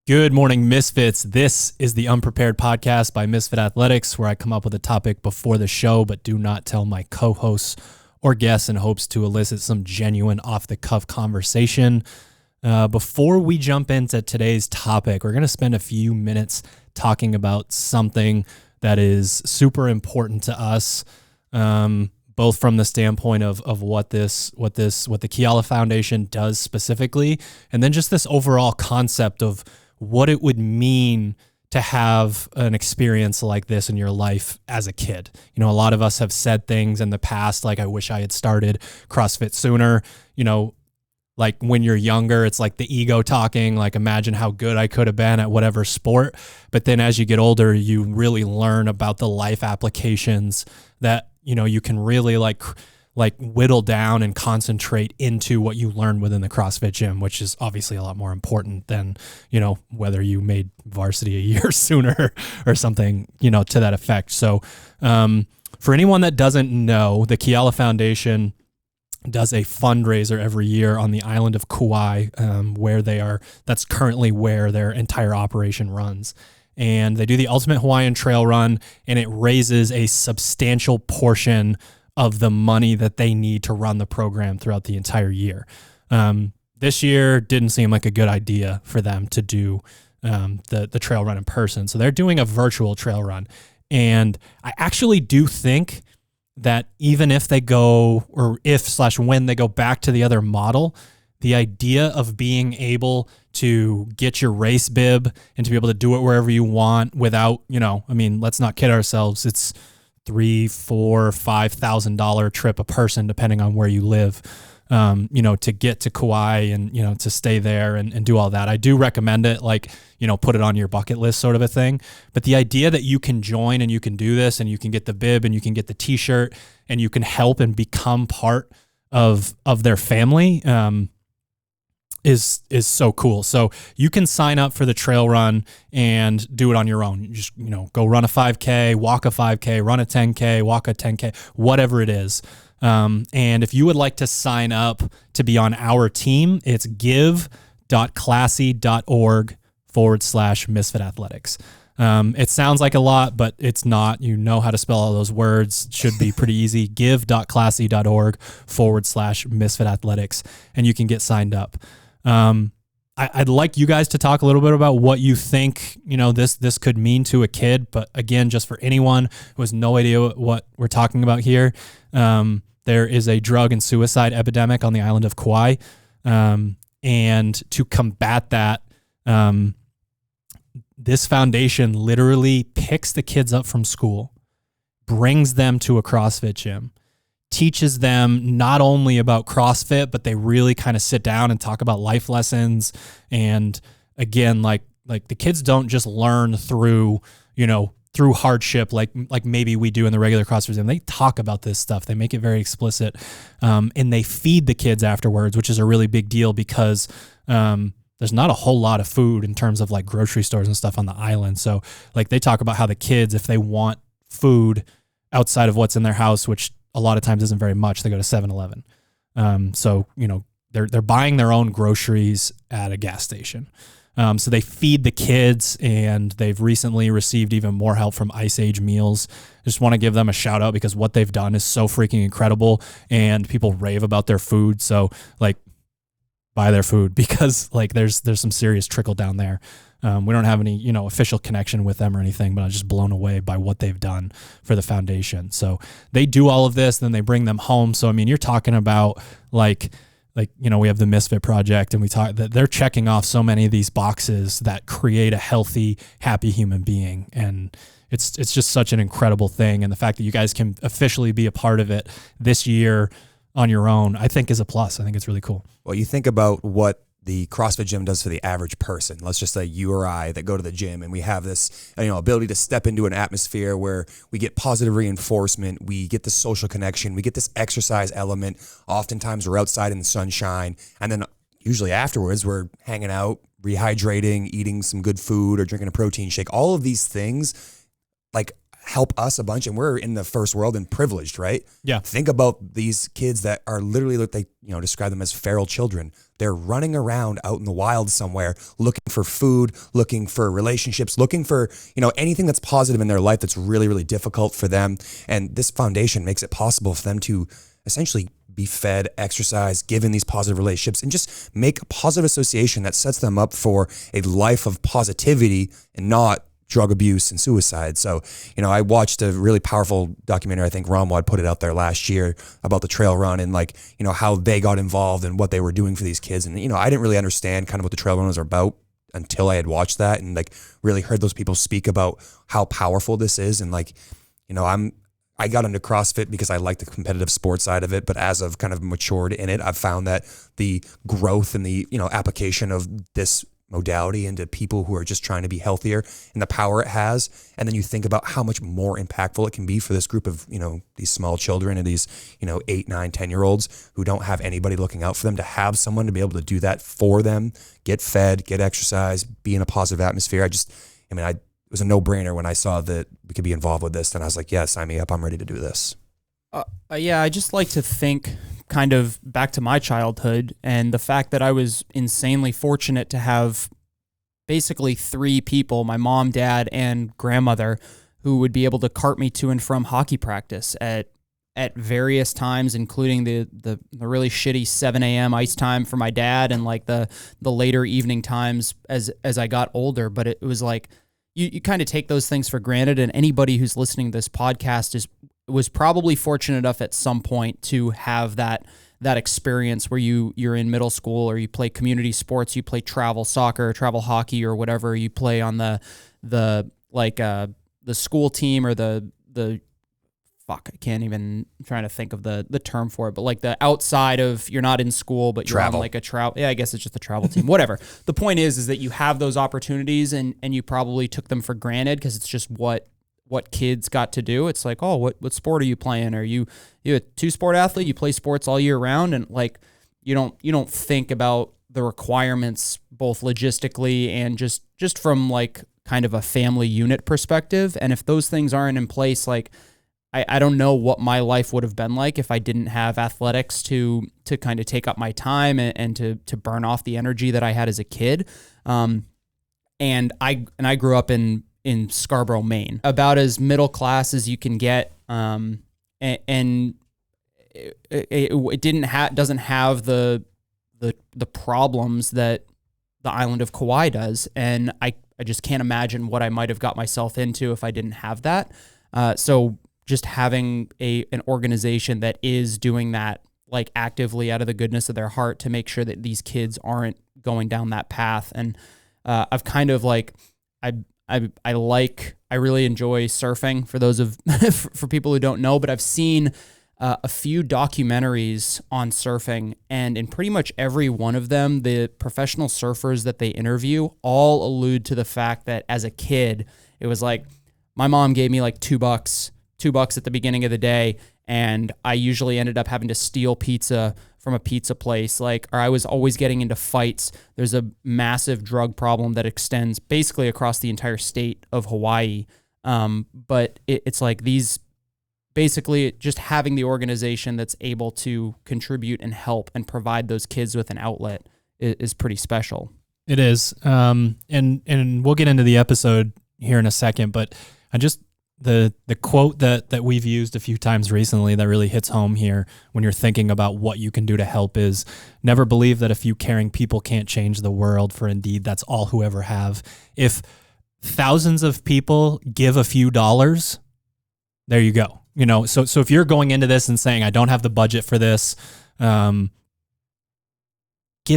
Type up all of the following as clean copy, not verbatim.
Good morning, Misfits. This is the Unprepared Podcast by Misfit Athletics, where I come up with a topic before the show, but do not tell my co-hosts or guests in hopes to elicit some genuine off-the-cuff conversation. Before we jump into today's topic, we're going to spend a few minutes talking about something that is super important to us, both from the standpoint of what the Kiala Foundation does specifically, and then just this overall concept of what it would mean to have an experience like this in your life as a kid. You know, a lot of us have said things in the past, like, I wish I had started CrossFit sooner. You know, like when you're younger, it's like the ego talking, like, imagine how good I could have been at whatever sport. But then as you get older, you really learn about the life applications that, you know, you can really like whittle down and concentrate into what you learn within the CrossFit gym, which is obviously a lot more important than, you know, whether you made varsity a year sooner or something, you know, to that effect. So for anyone that doesn't know, the Kiala Foundation does a fundraiser every year on the island of Kauai, that's currently where their entire operation runs. And they do the Ultimate Hawaiian Trail Run, and it raises a substantial portion of the money that they need to run the program throughout the entire year. This year didn't seem like a good idea for them to do the trail run in person. So they're doing a virtual trail run. And I actually do think that even if they go, or when they go back to the other model, the idea of being able to get your race bib and to be able to do it wherever you want without, you know, I mean, let's not kid ourselves. It's $3,000, $4,000, $5,000 trip a person, depending on where you live, you know, to get to Kauai and, you know, to stay there and do all that. I do recommend it, like, you know, put it on your bucket list sort of a thing. But the idea that you can join and you can do this and you can get the bib and you can get the t-shirt and you can help and become part of their family, is so cool. So you can sign up for the trail run and do it on your own. You just, you know, go run a 5K, walk a 5K, run a 10K, walk a 10K, whatever it is. And if you would like to sign up to be on our team, it's give.classy.org/Misfit Athletics. It sounds like a lot, but it's not. You know how to spell all those words. Should be pretty easy. give.classy.org/Misfit Athletics, and you can get signed up. I'd like you guys to talk a little bit about what you think, you know, this could mean to a kid. But again, just for anyone who has no idea what we're talking about here, there is a drug and suicide epidemic on the island of Kauai. And to combat that, this foundation literally picks the kids up from school, brings them to a CrossFit gym, teaches them not only about CrossFit, but they really kind of sit down and talk about life lessons. And again, like the kids don't just learn through, you know, through hardship, like maybe we do in the regular CrossFit gym. They talk about this stuff. They make it very explicit. And they feed the kids afterwards, which is a really big deal because, there's not a whole lot of food in terms of like grocery stores and stuff on the island. So like they talk about how the kids, if they want food outside of what's in their house, which a lot of times isn't very much, they go to 7-Eleven. So, you know, they're buying their own groceries at a gas station. So they feed the kids, and they've recently received even more help from Ice Age Meals. I just want to give them a shout out because what they've done is so freaking incredible, and people rave about their food. So like, buy their food because like there's some serious trickle down there. We don't have any, you know, official connection with them or anything, but I'm just blown away by what they've done for the foundation. So they do all of this, then they bring them home. So, I mean, you're talking about like, you know, we have the Misfit Project, and we talk that they're checking off so many of these boxes that create a healthy, happy human being. And it's just such an incredible thing. And the fact that you guys can officially be a part of it this year on your own, I think is a plus. I think it's really cool. Well, you think about what the CrossFit gym does for the average person. Let's just say you or I that go to the gym, and we have this, you know, ability to step into an atmosphere where we get positive reinforcement, we get the social connection, we get this exercise element. Oftentimes we're outside in the sunshine, and then usually afterwards we're hanging out, rehydrating, eating some good food, or drinking a protein shake. All of these things, like, help us a bunch, and we're in the first world and privileged, right? Yeah. Think about these kids that are literally, they describe them as feral children. They're running around out in the wild somewhere, looking for food, looking for relationships, looking for, anything that's positive in their life that's really, really difficult for them. And this foundation makes it possible for them to essentially be fed, exercise, given these positive relationships, and just make a positive association that sets them up for a life of positivity and not drug abuse and suicide. So, I watched a really powerful documentary. I think Ramwad put it out there last year about the trail run and how they got involved and what they were doing for these kids. And, I didn't really understand kind of what the trail run was about until I had watched that and really heard those people speak about how powerful this is. And I got into CrossFit because I like the competitive sports side of it, but as I've kind of matured in it, I've found that the growth and the, application of this modality into people who are just trying to be healthier and the power it has. And then you think about how much more impactful it can be for this group of, these small children and these, 8, 9, 10-year-olds who don't have anybody looking out for them, to have someone to be able to do that for them, get fed, get exercise, be in a positive atmosphere. It was a no-brainer when I saw that we could be involved with this. Then I was like, yeah, sign me up. I'm ready to do this. Yeah, I just like to think kind of back to my childhood and the fact that I was insanely fortunate to have basically 3 people, my mom, dad, and grandmother, who would be able to cart me to and from hockey practice at various times, including the really shitty 7 a.m. ice time for my dad and the later evening times as I got older. But it was you kind of take those things for granted, and anybody who's listening to this podcast was probably fortunate enough at some point to have that experience where you're in middle school or you play community sports, you play travel soccer, travel hockey, or whatever you play on the school team or the I can't even, I'm trying to think of the term for it, but the outside of, you're not in school, but you're travel. on a travel. Yeah, I guess it's just a travel team, whatever. The point is that you have those opportunities and you probably took them for granted because it's just what kids got to do. It's what sport are you playing? Are you a 2-sport athlete? You play sports all year round, and you don't think about the requirements both logistically and just from kind of a family unit perspective. And if those things aren't in place, I don't know what my life would have been like if I didn't have athletics to kind of take up my time and to burn off the energy that I had as a kid. And I grew up in Scarborough, Maine, about as middle class as you can get. And it doesn't have the problems that the island of Kauai does. And I just can't imagine what I might have got myself into if I didn't have that. So just having an organization that is doing that actively out of the goodness of their heart to make sure that these kids aren't going down that path. And I've kind of I really enjoy surfing for those of for people who don't know, but I've seen a few documentaries on surfing, and in pretty much every one of them, the professional surfers that they interview all allude to the fact that as a kid, it was my mom gave me $2 at the beginning of the day, and I usually ended up having to steal pizza from a pizza place, or I was always getting into fights. There's a massive drug problem that extends basically across the entire state of Hawaii. But it's these, basically just having the organization that's able to contribute and help and provide those kids with an outlet is pretty special. It is. And we'll get into the episode here in a second, but the quote that we've used a few times recently that really hits home here when you're thinking about what you can do to help is, never believe that a few caring people can't change the world, for indeed that's all who ever have. If thousands of people give a few dollars, there you go. So if you're going into this and saying, I don't have the budget for this, give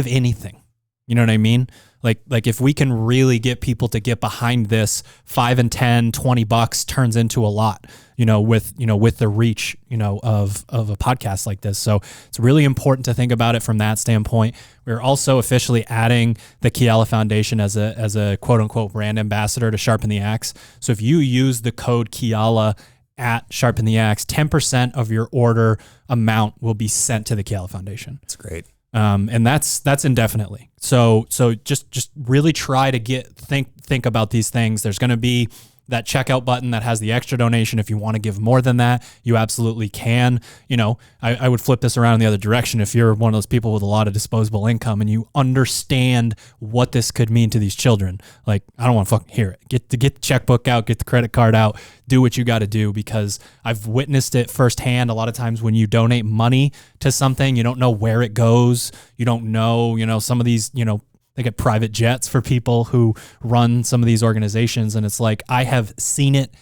anything. You know what I mean? Like if we can really get people to get behind this, $5 and $10, $20 turns into a lot, with the reach, of a podcast like this. So it's really important to think about it from that standpoint. We're also officially adding the Kiala Foundation as a quote unquote brand ambassador to Sharpen the Axe. So if you use the code Kiala at Sharpen the Axe, 10% of your order amount will be sent to the Kiala Foundation. That's great. And that's indefinitely. So just really try to think about these things. There's going to be that checkout button that has the extra donation. If you want to give more than that, you absolutely can. You know, I would flip this around in the other direction. If you're one of those people with a lot of disposable income and you understand what this could mean to these children, like, I don't want to fucking hear it. Get the checkbook out, get the credit card out, do what you got to do, because I've witnessed it firsthand. A lot of times when you donate money to something, you don't know where it goes. You don't know, some of these, they get private jets for people who run some of these organizations. And it's like, I have seen it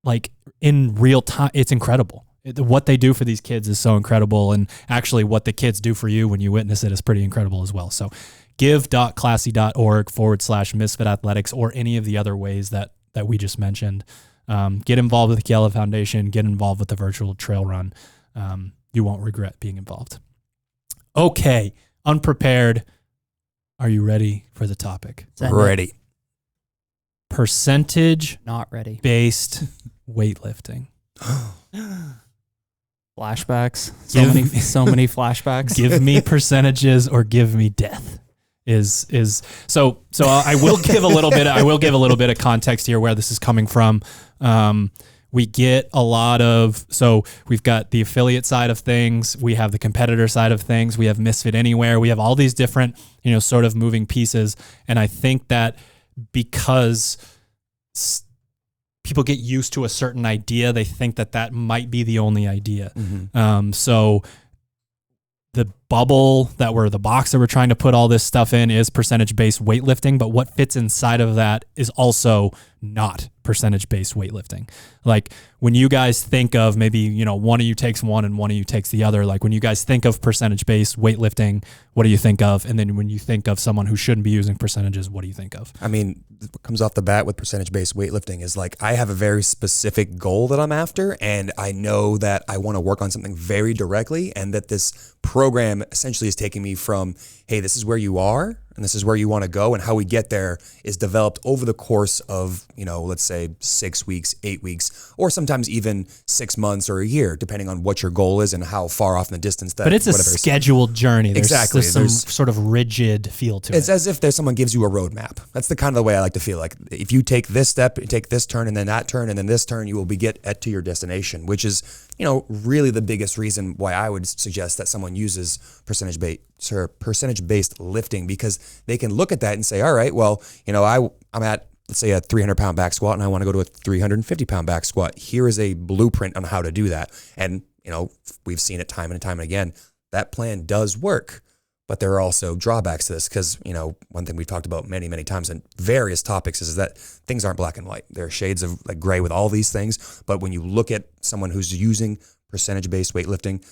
like in real time. It's incredible. What they do for these kids is so incredible. And actually what the kids do for you when you witness it is pretty incredible as well. So give.classy.org/Misfit Athletics, or any of the other ways that we just mentioned. Get involved with the Kiala Foundation, get involved with the virtual trail run. You won't regret being involved. Okay. Unprepared. Are you ready for the topic? Ready. Not ready. Based weightlifting. Flashbacks. So many flashbacks. Give me percentages or give me death. So I will give a little bit of context here where this is coming from. We get a lot of, so we've got the affiliate side of things. We have the competitor side of things. We have Misfit Anywhere. We have all these different, sort of moving pieces. And I think that because people get used to a certain idea, they think that might be the only idea. Mm-hmm. So the bubble the box that we're trying to put all this stuff in is percentage-based weightlifting, but what fits inside of that is also not percentage-based weightlifting. Like when you guys think of maybe, one of you takes one and one of you takes the other, like when you guys think of percentage-based weightlifting, what do you think of? And then when you think of someone who shouldn't be using percentages, what do you think of? I mean, what comes off the bat with percentage-based weightlifting is like, I have a very specific goal that I'm after, and I know that I want to work on something very directly, and that this program essentially is taking me from, hey, this is where you are and this is where you want to go, and how we get there is developed over the course of, let's say 6 weeks, 8 weeks, or sometimes even 6 months or a year, depending on what your goal is and how far off in the distance that. But it's a scheduled journey. Exactly. There's some sort of rigid feel to it. It's as if someone gives you a roadmap. That's the kind of the way I like to feel. Like if you take this step, you take this turn, and then that turn, and then this turn, you will get to your destination, which is, really the biggest reason why I would suggest that someone uses percentage-based lifting, because they can look at that and say, all right, well, I'm at, let's say, a 300-pound back squat, and I want to go to a 350-pound back squat. Here is a blueprint on how to do that. And, we've seen it time and time and again. That plan does work, but there are also drawbacks to this, because, one thing we've talked about many, many times in various topics is that things aren't black and white. There are shades of like gray with all these things. But when you look at someone who's using percentage-based weightlifting,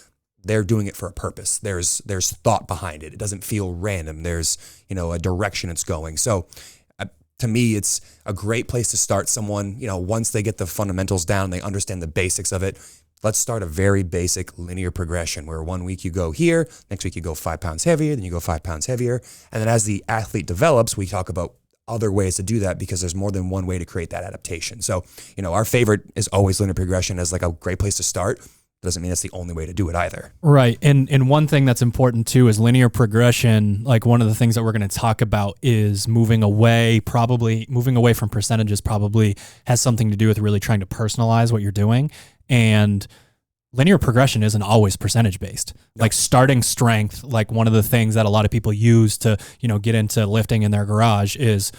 they're doing it for a purpose. There's thought behind it. It doesn't feel random. There's, a direction it's going. So to me, it's a great place to start someone, once they get the fundamentals down, they understand the basics of it. Let's start a very basic linear progression where 1 week you go here, next week you go 5 pounds heavier, then you go 5 pounds heavier. And then as the athlete develops, we talk about other ways to do that, because there's more than one way to create that adaptation. So, our favorite is always linear progression as like a great place to start. Doesn't mean that's the only way to do it either. Right. And one thing that's important too is linear progression. Like one of the things that we're going to talk about is moving away from percentages probably has something to do with really trying to personalize what you're doing. And linear progression isn't always percentage based. Like starting strength, like one of the things that a lot of people use to, get into lifting in their garage is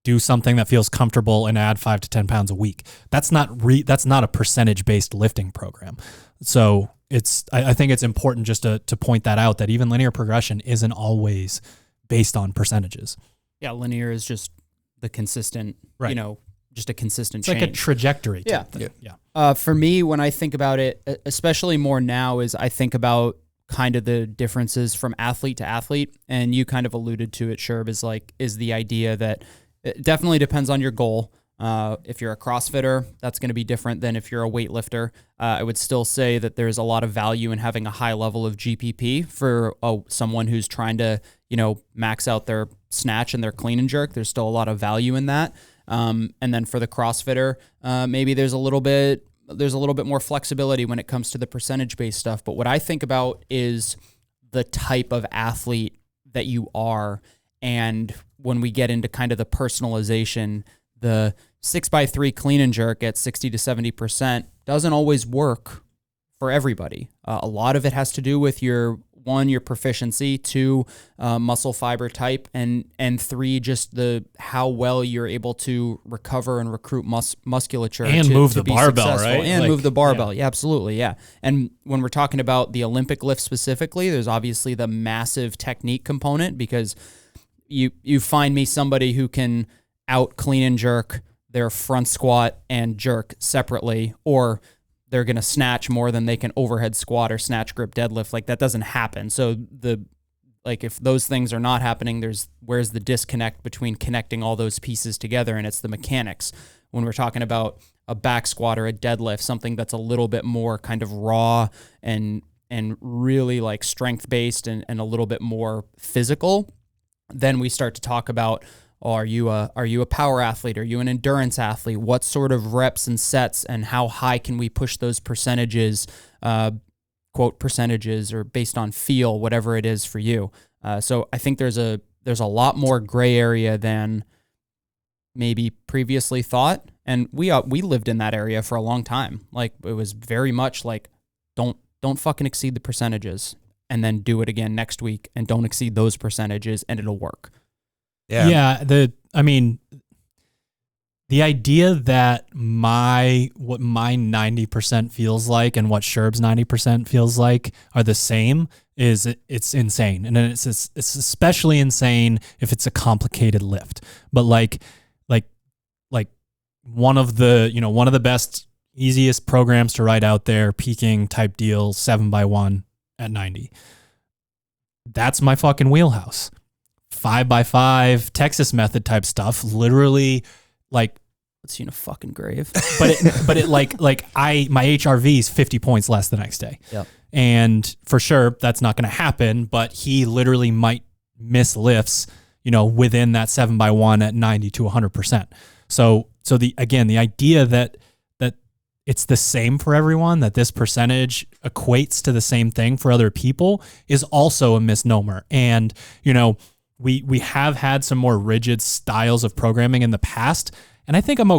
do something that feels comfortable and add 5 to 10 pounds a week. That's not a percentage based lifting program. So I think it's important just to point that out, that even linear progression isn't always based on percentages. Yeah. Linear is just the consistent, right. Just a consistent change. It's like a trajectory. Yeah. Yeah. For me, when I think about it, especially more now, is I think about kind of the differences from athlete to athlete. And you kind of alluded to it, Sherb, is the idea that it definitely depends on your goal. If you're a CrossFitter, that's going to be different than if you're a weightlifter. I would still say that there's a lot of value in having a high level of GPP for someone who's trying to, max out their snatch and their clean and jerk. There's still a lot of value in that. And then for the CrossFitter, maybe there's a little bit more flexibility when it comes to the percentage-based stuff. But what I think about is the type of athlete that you are. And when we get into kind of the personalization, the 6x3 clean and jerk at 60 to 70% doesn't always work for everybody. A lot of it has to do with your proficiency, 2, muscle fiber type, and 3, just how well you're able to recover and recruit musculature and to, move to the be barbell, successful. right? And Like, move the barbell. Yeah, absolutely. Yeah. And when we're talking about the Olympic lift specifically, there's obviously the massive technique component, because you find me somebody who can out clean and jerk their front squat and jerk separately, or they're going to snatch more than they can overhead squat or snatch grip deadlift. Like, that doesn't happen. So if those things are not happening, where's the disconnect between connecting all those pieces together? And it's the mechanics. When we're talking about a back squat or a deadlift, something that's a little bit more kind of raw and really like strength based and a little bit more physical, then we start to talk about, are you a power athlete? Are you an endurance athlete? What sort of reps and sets, and how high can we push those percentages, quote percentages, or based on feel, whatever it is for you. So I think there's a lot more gray area than maybe previously thought. And we lived in that area for a long time. Like, it was very much like, don't fucking exceed the percentages, and then do it again next week, and don't exceed those percentages, and it'll work. Yeah. The idea that what my 90% feels like and what Sherb's 90% feels like are the same it's insane. And it's especially insane if it's a complicated lift. But like one of the best, easiest programs to write out there, peaking type deal, 7x1 at 90. That's my fucking wheelhouse. 5x5 Texas method type stuff, literally, like, Let's see in a fucking grave. but my HRV is 50 points less the next day. Yep. And for sure that's not going to happen, but he literally might miss lifts, within that 7x1 at 90 to 100%. So the idea that it's the same for everyone, that this percentage equates to the same thing for other people, is also a misnomer. And, we have had some more rigid styles of programming in the past, and I think I'm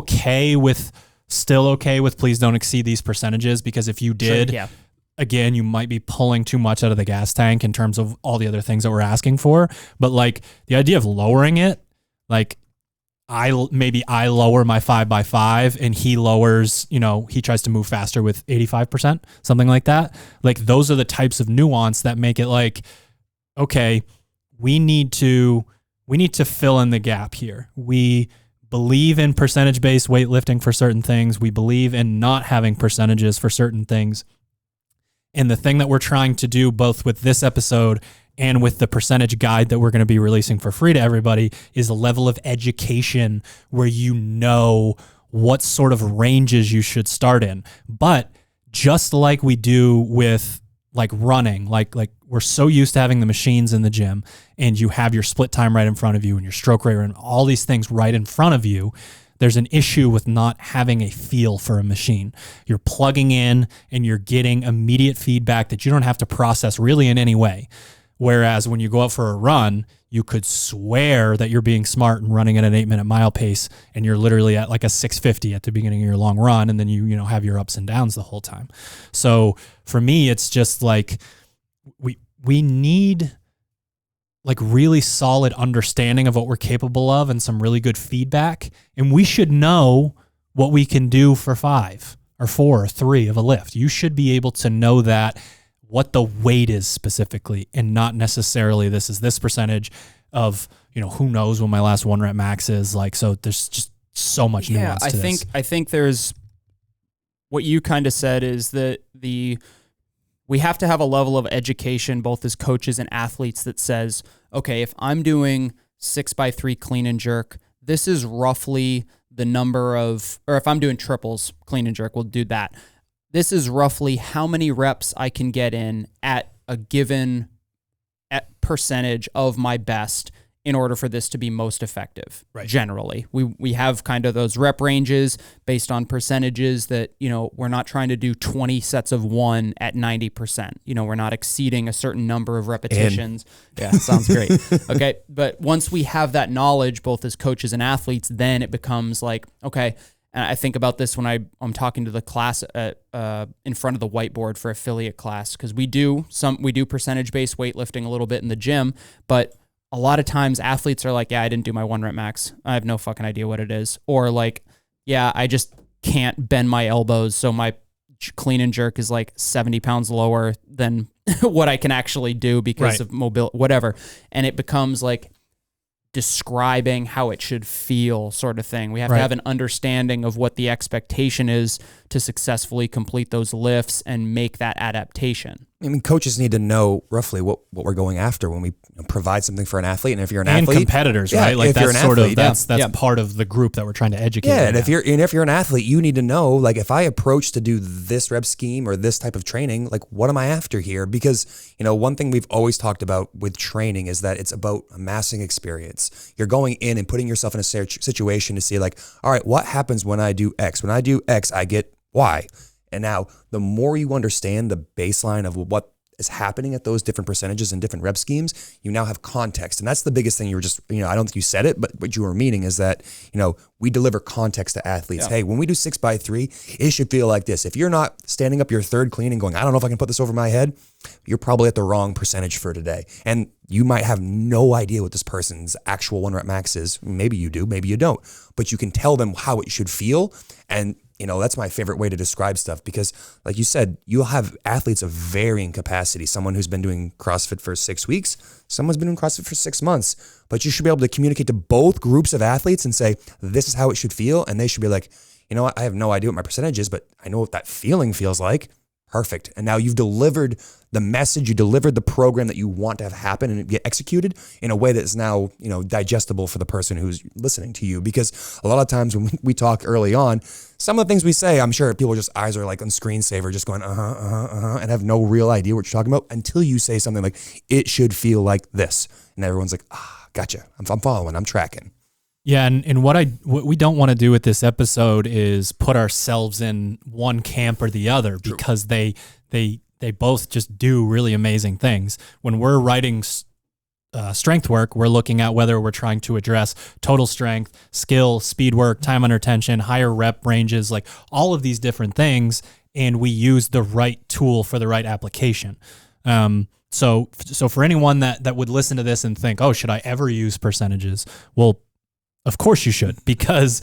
still okay with please don't exceed these percentages, because if you did, Sure, yeah. Again, you might be pulling too much out of the gas tank in terms of all the other things that we're asking for. But like, the idea of lowering it, like, I lower my 5x5 and he lowers, he tries to move faster with 85%, something like that. Like, those are the types of nuance that make it like, okay, we need to fill in the gap here. We believe in percentage-based weightlifting for certain things. We believe in not having percentages for certain things. And the thing that we're trying to do, both with this episode and with the percentage guide that we're going to be releasing for free to everybody, is a level of education where what sort of ranges you should start in. But just like we do with like running, like we're so used to having the machines in the gym, and you have your split time right in front of you and your stroke rate and all these things right in front of you, there's an issue with not having a feel for a machine. You're plugging in and you're getting immediate feedback that you don't have to process really in any way. Whereas when you go out for a run, you could swear that you're being smart and running at an 8-minute mile pace, and you're literally at like a 650 at the beginning of your long run, and then you have your ups and downs the whole time. So for me, it's just like we need like really solid understanding of what we're capable of and some really good feedback, and we should know what we can do for 5 or 4 or 3 of a lift. You should be able to know that, what the weight is specifically, and not necessarily this is this percentage of, who knows what my last 1 rep max is. Like, so there's just so much nuance to this. I think there's, what you kind of said is that we have to have a level of education, both as coaches and athletes, that says, okay, if I'm doing 6x3 clean and jerk, this is roughly the number of, or if I'm doing triples clean and jerk, we'll do that. This is roughly how many reps I can get in at a given percentage of my best in order for this to be most effective. Right. Generally, we have kind of those rep ranges based on percentages that, we're not trying to do 20 sets of one at 90%. We're not exceeding a certain number of repetitions. Yeah, sounds great. Okay. But once we have that knowledge, both as coaches and athletes, then it becomes like, okay, and I think about this when I'm talking to the class in front of the whiteboard for affiliate class, because we do percentage-based weightlifting a little bit in the gym, but a lot of times athletes are like, yeah, I didn't do my 1 rep max. I have no fucking idea what it is. Or like, yeah, I just can't bend my elbows, so my clean and jerk is like 70 pounds lower than what I can actually do because of mobility, whatever. And it becomes like describing how it should feel sort of thing. We have to have an understanding of what the expectation is to successfully complete those lifts and make that adaptation. I mean, coaches need to know roughly what we're going after when we provide something for an athlete. And if you're an athlete, competitors, right? Like that's sort of that's part of the group that we're trying to educate. Yeah, and if you're an athlete, you need to know, like, if I approach to do this rep scheme or this type of training, like, what am I after here? Because one thing we've always talked about with training is that it's about amassing experience. You're going in and putting yourself in a situation to see, like, all right, what happens when I do X? When I do X, I get Y. And now the more you understand the baseline of what is happening at those different percentages and different rep schemes, you now have context. And that's the biggest thing you were just, I don't think you said it, but what you were meaning is that, we deliver context to athletes. Yeah. Hey, when we do 6x3, it should feel like this. If you're not standing up your third clean and going, I don't know if I can put this over my head, you're probably at the wrong percentage for today. And you might have no idea what this person's actual 1 rep max is. Maybe you do, maybe you don't, but you can tell them how it should feel. And that's my favorite way to describe stuff, because like you said, you'll have athletes of varying capacity. Someone who's been doing CrossFit for 6 weeks, someone's been doing CrossFit for 6 months, but you should be able to communicate to both groups of athletes and say, this is how it should feel. And they should be like, you know what? I have no idea what my percentage is, but I know what that feeling feels like. Perfect. And now you've delivered the message, you delivered the program that you want to have happen and get executed in a way that's now, digestible for the person who's listening to you. Because a lot of times when we talk early on, some of the things we say, I'm sure people just eyes are like on screensaver, just going, and have no real idea what you're talking about until you say something like, it should feel like this. And everyone's like, gotcha. I'm following, I'm tracking. Yeah, and what we don't want to do with this episode is put ourselves in one camp or the other. True. Because they both just do really amazing things. When we're writing strength work, we're looking at whether we're trying to address total strength, skill, speed work, time under tension, higher rep ranges, like all of these different things, and we use the right tool for the right application. So for anyone that would listen to this and think, oh, should I ever use percentages? Well, of course you should, because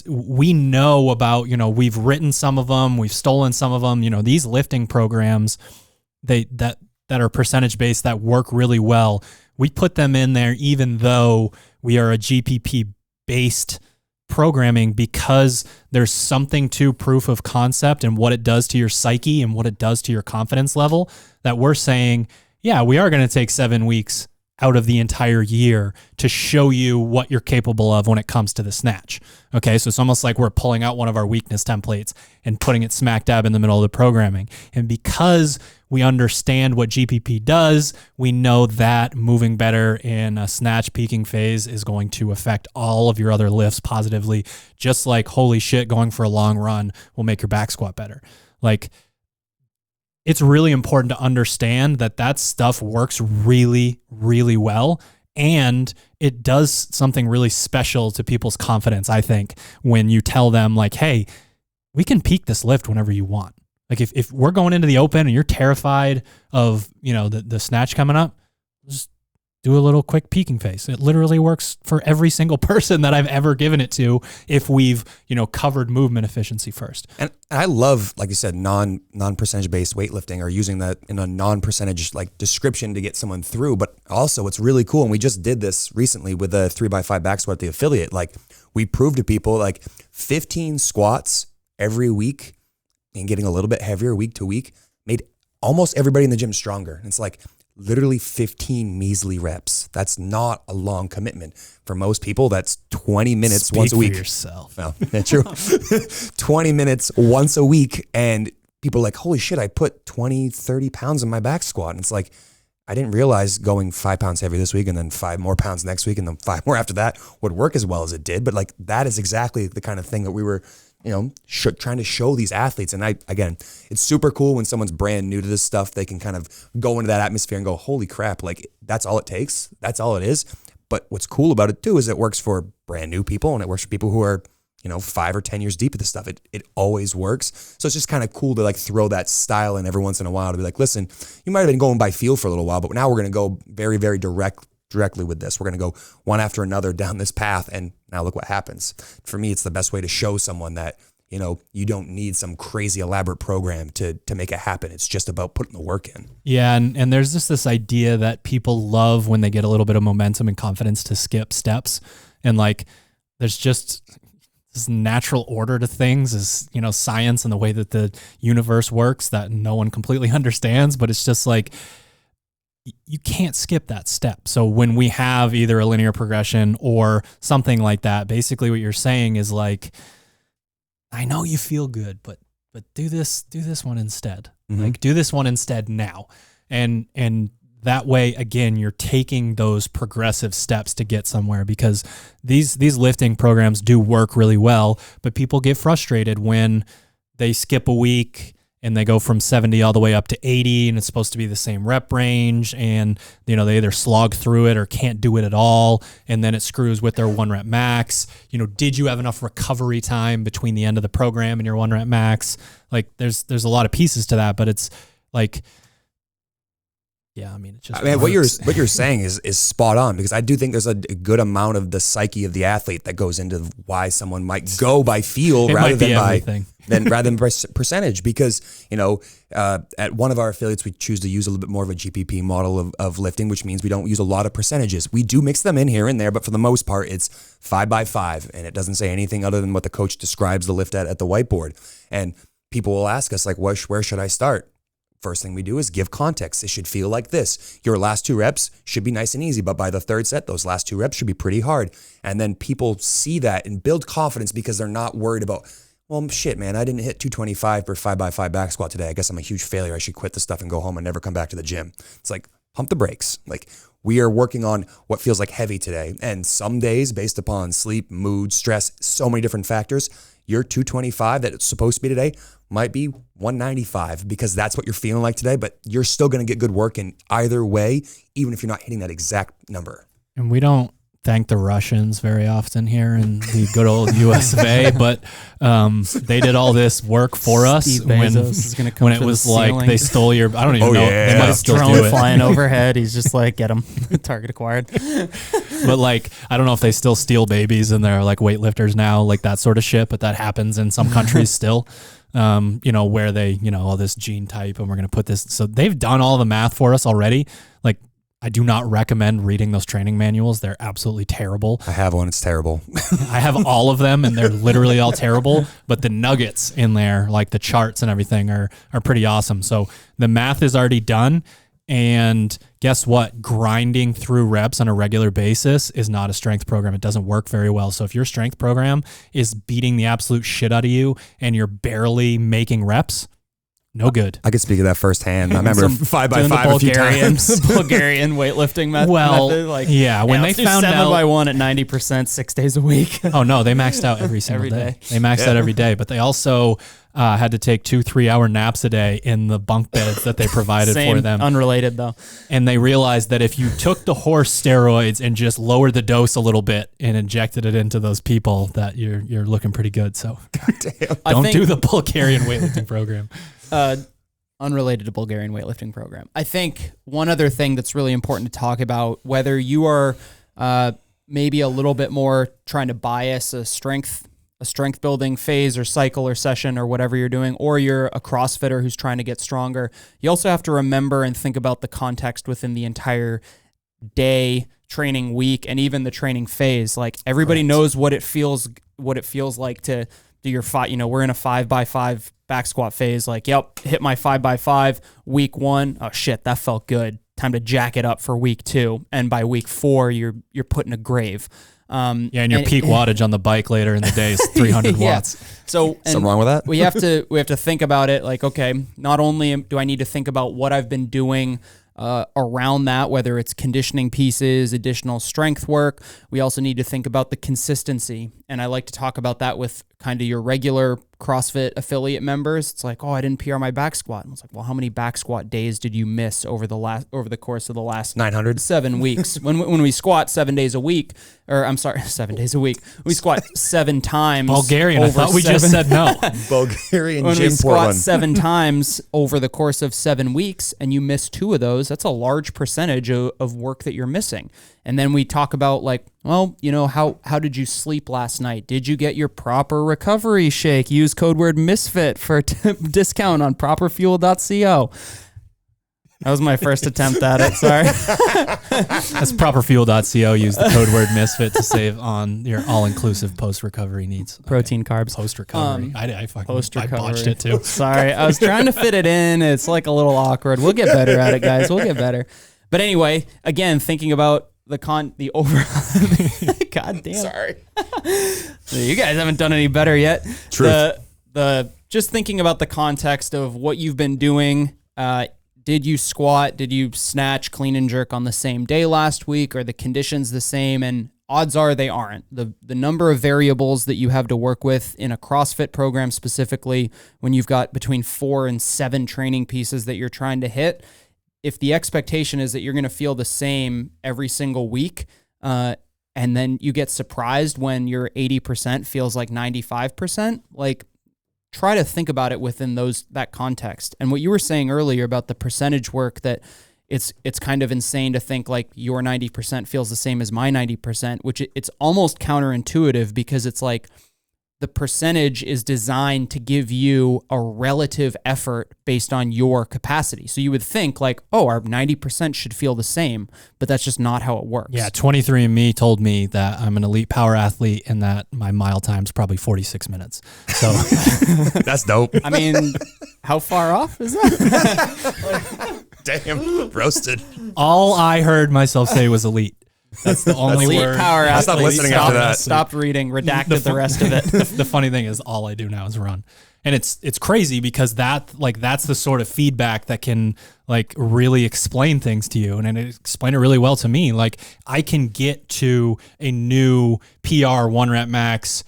we know about, we've written some of them, we've stolen some of them, these lifting programs, that are percentage based, that work really well. We put them in there even though we are a GPP based programming, because there's something to proof of concept and what it does to your psyche and what it does to your confidence level, that we're saying, yeah, we are going to take 7 weeks out of the entire year to show you what you're capable of when it comes to the snatch. Okay, so it's almost like we're pulling out one of our weakness templates and putting it smack dab in the middle of the programming. And because we understand what GPP does, we know that moving better in a snatch peaking phase is going to affect all of your other lifts positively, just like, holy shit, going for a long run will make your back squat better. Like, it's really important to understand that stuff works really, really well. And it does something really special to people's confidence, I think, when you tell them, like, hey, we can peak this lift whenever you want. Like, if we're going into the open and you're terrified of, the snatch coming up, just do a little quick peaking phase. It literally works for every single person that I've ever given it to, if we've, covered movement efficiency first. And I love, like you said, non-percentage based weightlifting, or using that in a non-percentage like description to get someone through. But also it's really cool. And we just did this recently with a 3x5 back squat at the affiliate. Like, we proved to people, like, 15 squats every week and getting a little bit heavier week to week made almost everybody in the gym stronger. And it's like, literally 15 measly reps. That's not a long commitment. For most people, that's 20 minutes once a week. Speak for yourself. Well, that's true. 20 minutes once a week. And people are like, holy shit, I put 20, 30 pounds in my back squat. And it's like, I didn't realize going 5 pounds heavier this week and then 5 more pounds next week and then 5 more after that would work as well as it did. But like, that is exactly the kind of thing that we were, trying to show these athletes. And again, it's super cool when someone's brand new to this stuff, they can kind of go into that atmosphere and go, holy crap, like that's all it takes. That's all it is. But what's cool about it too, is it works for brand new people and it works for people who are, 5 or 10 years deep in this stuff. It always works. So it's just kind of cool to like throw that style in every once in a while to be like, listen, you might've been going by feel for a little while, but now we're going to go very, very directly with this. We're going to go one after another down this path. And now look what happens. For me, it's the best way to show someone that, you don't need some crazy elaborate program to make it happen. It's just about putting the work in. Yeah. And there's just this idea that people love when they get a little bit of momentum and confidence to skip steps. And like, there's just this natural order to things, is, science and the way that the universe works that no one completely understands, but it's just like, you can't skip that step. So when we have either a linear progression or something like that, basically what you're saying is like, I know you feel good, but do this one instead. Mm-hmm. Like, do this one instead now. And that way, again, you're taking those progressive steps to get somewhere, because these lifting programs do work really well, but people get frustrated when they skip a week and they go from 70 all the way up to 80, and it's supposed to be the same rep range, and they either slog through it or can't do it at all, and then it screws with their 1 rep max. Did you have enough recovery time between the end of the program and your 1 rep max? Like, there's a lot of pieces to that, but it's like, yeah, it just what you're saying is spot on, because I do think there's a good amount of the psyche of the athlete that goes into why someone might go by feel rather than by percentage. Because at one of our affiliates, we choose to use a little bit more of a GPP model of lifting, which means we don't use a lot of percentages. We do mix them in here and there, but for the most part, it's 5 by 5, and it doesn't say anything other than what the coach describes the lift at the whiteboard. And people will ask us like, where should I start? First thing we do is give context. It should feel like this. Your last 2 reps should be nice and easy, but by the 3rd set, those last 2 reps should be pretty hard. And then people see that and build confidence, because they're not worried about, well, shit, man, I didn't hit 225 per 5 by 5 back squat today. I guess I'm a huge failure. I should quit this stuff and go home and never come back to the gym. It's like, pump the brakes. Like, we are working on what feels like heavy today. And some days, based upon sleep, mood, stress, so many different factors, your 225 that it's supposed to be today might be 195, because that's what you're feeling like today, but you're still going to get good work in either way, even if you're not hitting that exact number. And we don't thank the Russians very often here in the good old US of A, but they did all this work for us Steve Bezos is gonna come when it was like they stole your, I don't even know, yeah. they might still do drone it. flying overhead. He's just like, get him. Target acquired. But like, I don't know if they still steal babies and they're like weightlifters now, like that sort of shit, but that happens in some countries still. Where they, all this gene type, and we're going to put this. So they've done all the math for us already. Like, I do not recommend reading those training manuals. They're absolutely terrible. I have one. It's terrible. I have all of them, and they're literally all terrible. But the nuggets in there, like the charts and everything, are pretty awesome. So the math is already done. And guess what? Grinding through reps on a regular basis is not a strength program. It doesn't work very well. So if your strength program is beating the absolute shit out of you and you're barely making reps, no good. I could speak of that firsthand. I remember 5 by 5 a few times. The Bulgarian weightlifting method. Yeah, when they found 7 out by 1 at 90%, 6 days a week. Oh no, they maxed out every single day. They maxed out every day, but they also had to take 2-3 hour naps a day in the bunk beds that they provided for them. Unrelated though. And they realized that if you took the horse steroids and just lowered the dose a little bit and injected it into those people, that you're looking pretty good. So don't do the Bulgarian weightlifting program. Unrelated to Bulgarian weightlifting program. I think one other thing that's really important to talk about, whether you are maybe a little bit more trying to bias a strength building phase or cycle or session or whatever you're doing, or you're a CrossFitter who's trying to get stronger, you also have to remember and think about the context within the entire day, training week, and even the training phase. Like, everybody knows what it feels like to do your we're in a 5 by 5 back squat phase. Like, yep, hit my 5 by 5 week 1. Oh shit, that felt good. Time to jack it up for week 2. And by week 4, you're put in a grave. And your peak wattage on the bike later in the day is 300 watts. So something wrong with that? we have to think about it. Like, okay, not only do I need to think about what I've been doing around that, whether it's conditioning pieces, additional strength work. We also need to think about the consistency. And I like to talk about that with kind of your regular CrossFit affiliate members. It's like, oh, I didn't PR my back squat. And it's like, well, how many back squat days did you miss over the course of the last 900 7 weeks? when we squat 7 days a week, or I'm sorry, 7 days a week, we squat 7 times. Bulgarian. I thought we just said no. Bulgarian when gym we squat Portland. 7 times over the course of 7 weeks and you miss 2 of those, that's a large percentage of work that you're missing. And then we talk about like, well, you know, how did you sleep last night? Did you get your proper recovery shake? Use code word Misfit for a discount on properfuel.co. That was my first attempt at it. Sorry. That's properfuel.co. Use the code word Misfit to save on your all-inclusive post-recovery needs. Protein, carbs. Post-recovery. I Post-recovery. botched it too. Sorry. I was trying to fit it in. It's like a little awkward. We'll get better at it, guys. We'll get better. But anyway, again, thinking about the over. God damn. Sorry. You guys haven't done any better yet. Truth. Just thinking about the context of what you've been doing. Did you squat? Did you snatch, clean and jerk on the same day last week? Are the conditions the same? And odds are they aren't. The number of variables that you have to work with in a CrossFit program specifically, when you've got between 4 and 7 training pieces that you're trying to hit, if the expectation is that you're going to feel the same every single week, and then you get surprised when your 80% feels like 95%, like try to think about it within that context. And what you were saying earlier about the percentage work, that it's kind of insane to think like your 90% feels the same as my 90%, which it's almost counterintuitive, because it's like the percentage is designed to give you a relative effort based on your capacity. So you would think like, oh, our 90% should feel the same, but that's just not how it works. Yeah, 23andMe told me that I'm an elite power athlete and that my mile time's probably 46 minutes. So That's dope. I mean, how far off is that? Damn, roasted. all I heard myself say was elite. That's the only Elite word. power I stopped athlete. listening after that. Stopped reading, redacted the rest of it. The funny thing is, all I do now is run, and it's crazy because that's the sort of feedback that can like really explain things to you, and it explained it really well to me. Like I can get to a new PR 1 rep max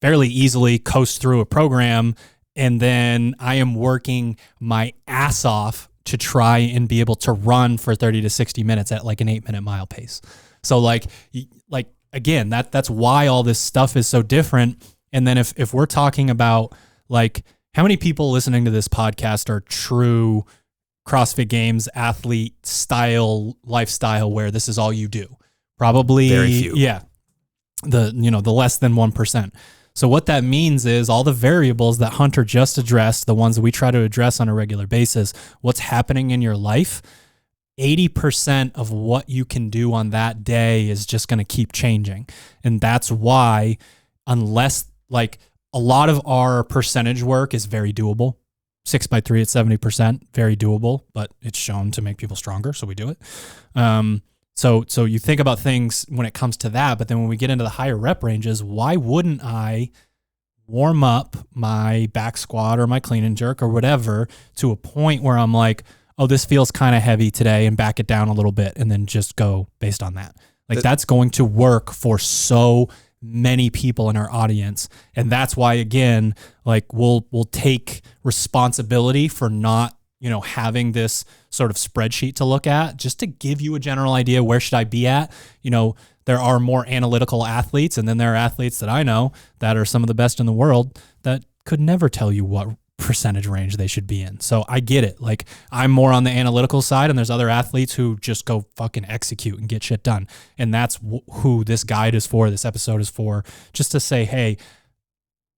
fairly easily, coast through a program, and then I am working my ass off to try and be able to run for 30 to 60 minutes at like an 8-minute mile pace. So like again, that's why all this stuff is so different. And then if we're talking about like how many people listening to this podcast are true CrossFit Games athlete style lifestyle where this is all you do? Probably Very few. Yeah. The less than 1%. So what that means is all the variables that Hunter just addressed, the ones that we try to address on a regular basis, what's happening in your life, 80% of what you can do on that day is just going to keep changing. And that's why, unless like a lot of our percentage work is very doable, 6x3 at 70%, very doable, but it's shown to make people stronger. So we do it. So you think about things when it comes to that, but then when we get into the higher rep ranges, why wouldn't I warm up my back squat or my clean and jerk or whatever to a point where I'm like, oh, this feels kind of heavy today, and back it down a little bit and then just go based on that. Like that's going to work for so many people in our audience. And that's why, again, like we'll take responsibility for not, having this sort of spreadsheet to look at, just to give you a general idea, where should I be at? There are more analytical athletes, and then there are athletes that I know that are some of the best in the world that could never tell you what percentage range they should be in. So I get it. Like I'm more on the analytical side, and there's other athletes who just go fucking execute and get shit done. And that's who this guide is for, this episode is for, just to say, hey,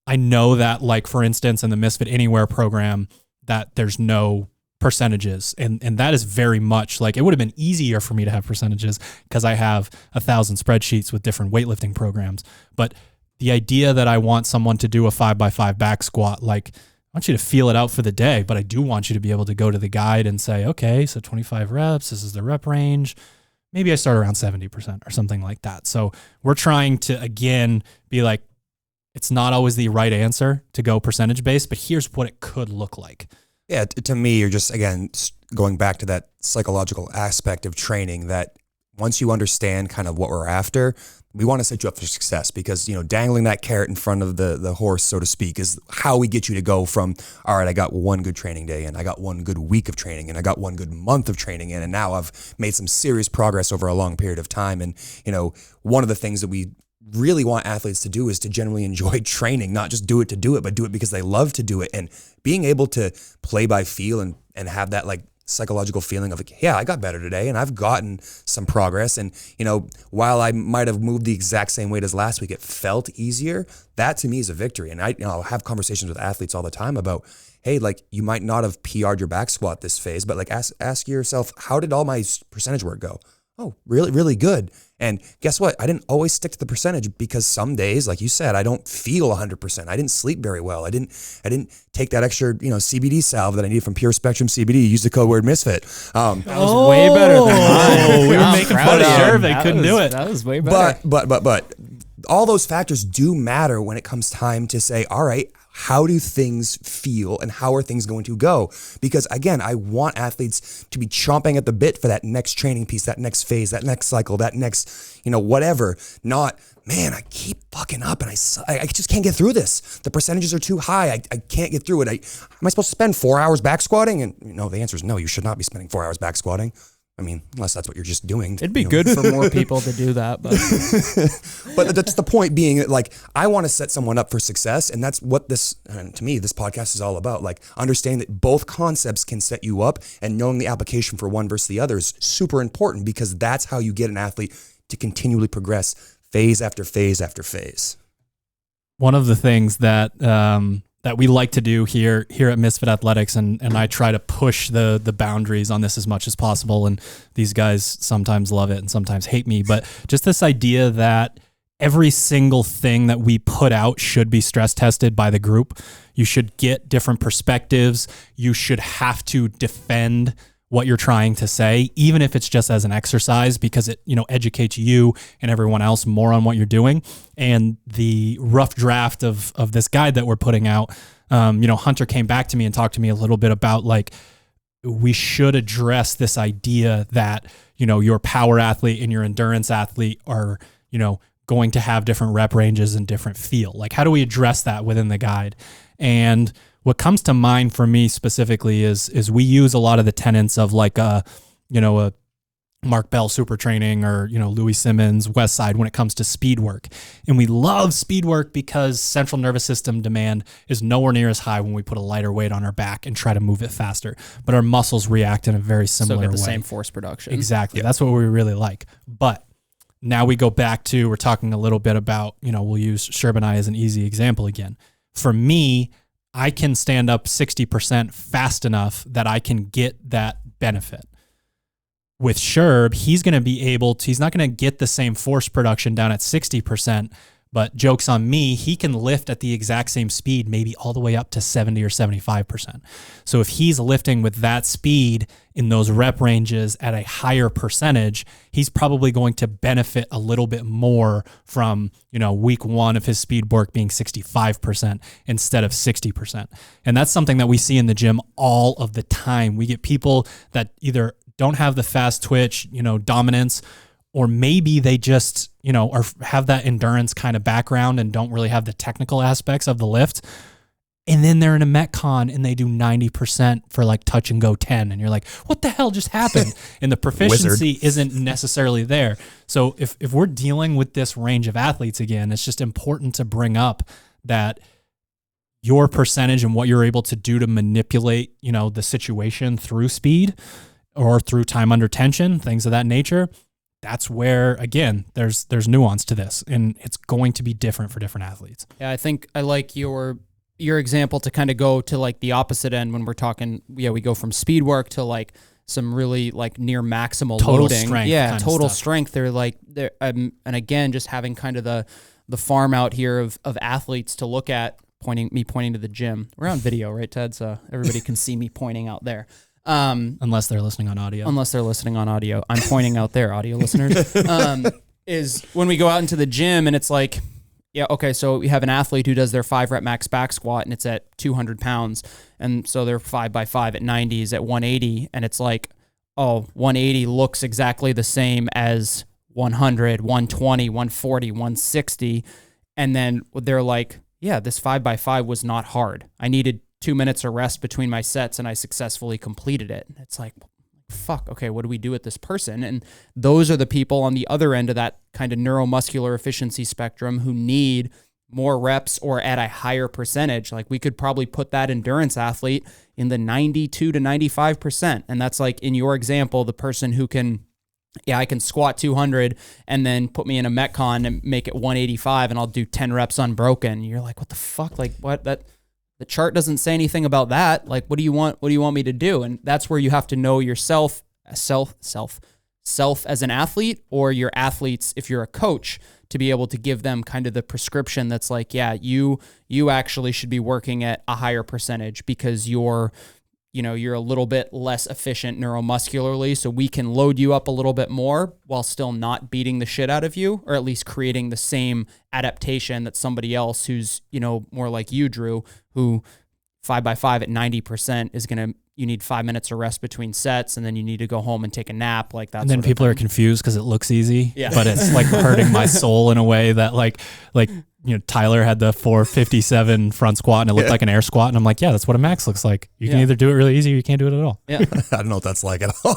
I know that, like, for instance, in the Misfit Anywhere program, that there's no percentages. And that is very much like, it would have been easier for me to have percentages because I have 1,000 spreadsheets with different weightlifting programs. But the idea that I want someone to do a 5x5 back squat, like, I want you to feel it out for the day, but I do want you to be able to go to the guide and say, okay, so 25 reps, this is the rep range. Maybe I start around 70% or something like that. So we're trying to, again, be like, it's not always the right answer to go percentage based, but here's what it could look like. Yeah, to me, you're just, again, going back to that psychological aspect of training, that once you understand kind of what we're after, we want to set you up for success, because, dangling that carrot in front of the horse, so to speak, is how we get you to go from, all right, I got one good training day, and I got one good week of training, and I got one good month of training in, and now I've made some serious progress over a long period of time. And, one of the things that we really want athletes to do is to generally enjoy training, not just do it to do it, but do it because they love to do it. And being able to play by feel and have that like psychological feeling of like, yeah, I got better today and I've gotten some progress. And, while I might have moved the exact same weight as last week, it felt easier. That to me is a victory. And I'll have conversations with athletes all the time about, hey, like, you might not have PR'd your back squat this phase, but like ask yourself, how did all my percentage work go? Oh, really, really good. And guess what? I didn't always stick to the percentage, because some days, like you said, I don't feel 100%. I didn't sleep very well. I didn't take that extra, CBD salve that I needed from Pure Spectrum CBD. Use the code word Misfit. That was way better than mine. We were making fun of Sherb. They couldn't do it. That was way better. But all those factors do matter when it comes time to say, all right, how do things feel and how are things going to go? Because again, I want athletes to be chomping at the bit for that next training piece, that next phase, that next cycle, that next, whatever. Not, man, I keep fucking up and I just can't get through this. The percentages are too high. I can't get through it. Am I supposed to spend 4 hours back squatting? And the answer is no, you should not be spending 4 hours back squatting. I mean, unless that's what you're just doing. It'd be good for more people to do that. But that's the point being that, like, I want to set someone up for success. And that's what to me, this podcast is all about. Like, understanding that both concepts can set you up, and knowing the application for one versus the other is super important, because that's how you get an athlete to continually progress phase after phase after phase. One of the things that we like to do here at Misfit Athletics, and I try to push the boundaries on this as much as possible, and these guys sometimes love it and sometimes hate me, but just this idea that every single thing that we put out should be stress tested by the group. You should get different perspectives. You should have to defend what you're trying to say, even if it's just as an exercise, because it, educates you and everyone else more on what you're doing. And the rough draft of this guide that we're putting out, Hunter came back to me and talked to me a little bit about, like, we should address this idea that, your power athlete and your endurance athlete are, going to have different rep ranges and different feel. Like, how do we address that within the guide? And what comes to mind for me specifically is we use a lot of the tenets of, like, a Mark Bell super training, or, Louis Simmons West Side, when it comes to speed work. And we love speed work because central nervous system demand is nowhere near as high when we put a lighter weight on our back and try to move it faster. But our muscles react in a very similar way. Still get the same force production. Exactly. Yep. That's what we really like. But now we go back to, we're talking a little bit about, we'll use Sherb and I as an easy example again. For me, I can stand up 60% fast enough that I can get that benefit. With Sherb, he's going to be able to, he's not going to get the same force production down at 60%, but joke's on me, he can lift at the exact same speed, maybe all the way up to 70 or 75%. So if he's lifting with that speed in those rep ranges at a higher percentage, he's probably going to benefit a little bit more from, week one of his speed work being 65% instead of 60%. And that's something that we see in the gym all of the time. We get people that either don't have the fast twitch, dominance, or maybe they just, have that endurance kind of background and don't really have the technical aspects of the lift. And then they're in a Metcon and they do 90% for like touch and go 10. And you're like, what the hell just happened? And the proficiency isn't necessarily there. So if we're dealing with this range of athletes again, it's just important to bring up that your percentage and what you're able to do to manipulate, the situation through speed or through time under tension, things of that nature. That's where, again, there's nuance to this, and it's going to be different for different athletes. Yeah, I think I like your example to kind of go to like the opposite end when we're talking, we go from speed work to like some really like near maximal total loading. Strength. Yeah, kind total of stuff. strength. They're like, and again, just having kind of the farm out here of athletes to look at, pointing to the gym. We're on video, right, Ted? So everybody can see me pointing out there. Unless they're listening on audio. I'm pointing out there, audio listeners. Is when we go out into the gym and it's like Yeah, okay, so we have an athlete who does their 5-rep max back squat, and it's at 200 pounds, and so they're 5x5 at 90s at 180, and it's like, oh, 180 looks exactly the same as 100, 120, 140, 160, and then they're like, yeah, this 5x5 was not hard. I needed 2 minutes of rest between my sets, and I successfully completed it. It's like, fuck, okay, what do we do with this person? And those are the people on the other end of that kind of neuromuscular efficiency spectrum who need more reps or at a higher percentage. Like we could probably put that endurance athlete in the 92 to 95%. And that's like in your example, the person who can, I can squat 200 and then put me in a Metcon and make it 185 and I'll do 10 reps unbroken. You're like, what the fuck? Like what? The chart doesn't say anything about that. Like, what do you want? What do you want me to do? And that's where you have to know yourself, self as an athlete, or your athletes, if you're a coach, to be able to give them kind of the prescription that's like, yeah, you actually should be working at a higher percentage because you're a little bit less efficient neuromuscularly, so we can load you up a little bit more while still not beating the shit out of you, or at least creating the same adaptation that somebody else who's, more like you, Drew, who 5x5 at 90% you need 5 minutes of rest between sets, and then you need to go home and take a nap. Like that. And then people are confused because it looks easy, yeah. But it's like hurting my soul in a way that like Tyler had the 457 front squat and it looked like an air squat. And I'm like, yeah, that's what a max looks like. You can either do it really easy or you can't do it at all. Yeah. I don't know what that's like at all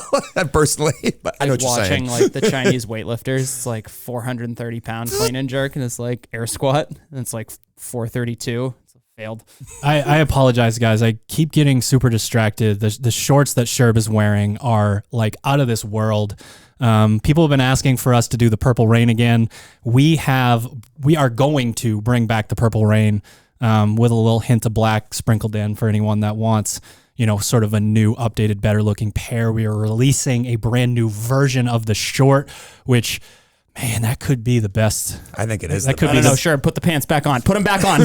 personally, but I know what you're saying. Watching like the Chinese weightlifters, it's like 430 pound clean and jerk, and it's like air squat, and it's like 432. Failed. I apologize, guys. I keep getting super distracted. The shorts that Sherb is wearing are like out of this world. People have been asking for us to do the Purple Rain again. We are going to bring back the Purple Rain with a little hint of black sprinkled in for anyone that wants, sort of a new, updated, better looking pair. We are releasing a brand new version of the short, which, man, that could be the best. I think it is. That could be. No, sure. Put the pants back on. Put them back on.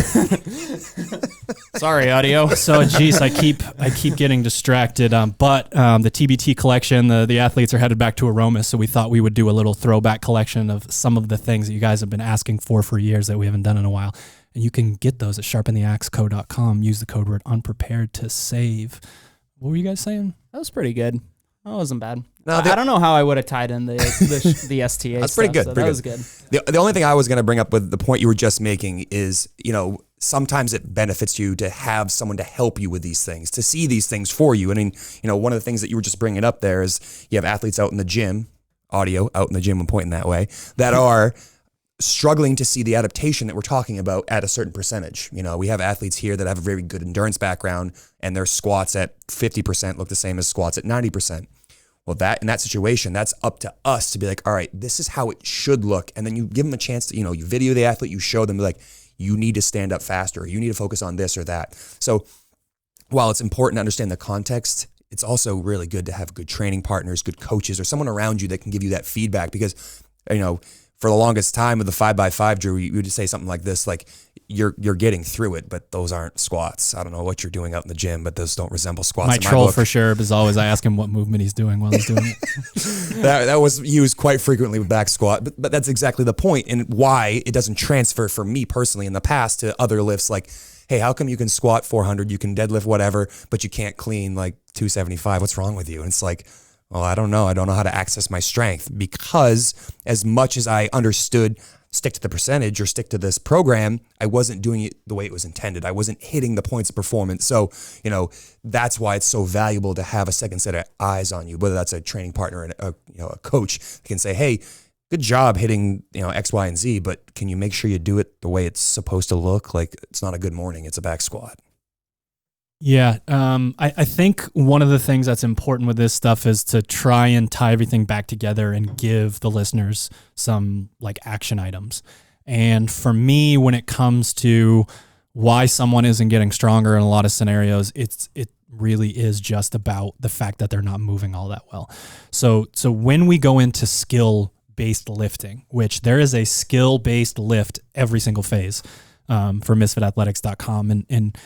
Sorry, audio. So, geez, I keep getting distracted. But the TBT collection, the athletes are headed back to Aroma, so we thought we would do a little throwback collection of some of the things that you guys have been asking for years that we haven't done in a while. And you can get those at sharpentheaxeco.com. Use the code word unprepared to save. What were you guys saying? That was pretty good. That wasn't bad. No, I don't know how I would have tied in the STA. That's pretty good. So pretty that was good. The only thing I was going to bring up with the point you were just making is, sometimes it benefits you to have someone to help you with these things, to see these things for you. I mean, one of the things that you were just bringing up there is you have athletes out in the gym, audio out in the gym, I'm pointing that way, that are struggling to see the adaptation that we're talking about at a certain percentage. We have athletes here that have a very good endurance background and their squats at 50% look the same as squats at 90%. Well, in that situation, that's up to us to be like, all right, this is how it should look. And then you give them a chance to, you video the athlete, you show them like, you need to stand up faster, or you need to focus on this or that. So while it's important to understand the context, it's also really good to have good training partners, good coaches, or someone around you that can give you that feedback. Because, for the longest time with the 5x5, Drew, you would just say something like this, like you're getting through it, but those aren't squats. I don't know what you're doing out in the gym, but those don't resemble squats. My troll for Sherb is always, I ask him what movement he's doing while he's doing it. that was used quite frequently with back squat, but that's exactly the point and why it doesn't transfer for me personally in the past to other lifts. Like, hey, how come you can squat 400, you can deadlift whatever, but you can't clean like 275? What's wrong with you? And it's like, well, I don't know. I don't know how to access my strength, because as much as I understood stick to the percentage or stick to this program, I wasn't doing it the way it was intended. I wasn't hitting the points of performance. So, that's why it's so valuable to have a second set of eyes on you, whether that's a training partner and a coach that can say, hey, good job hitting, X, Y, and Z, but can you make sure you do it the way it's supposed to look? Like, it's not a good morning. It's a back squat. Yeah, I think one of the things that's important with this stuff is to try and tie everything back together and give the listeners some like action items. And for me, when it comes to why someone isn't getting stronger in a lot of scenarios, it really is just about the fact that they're not moving all that well. So when we go into skill-based lifting, which there is a skill-based lift every single phase for misfitathletics.com, and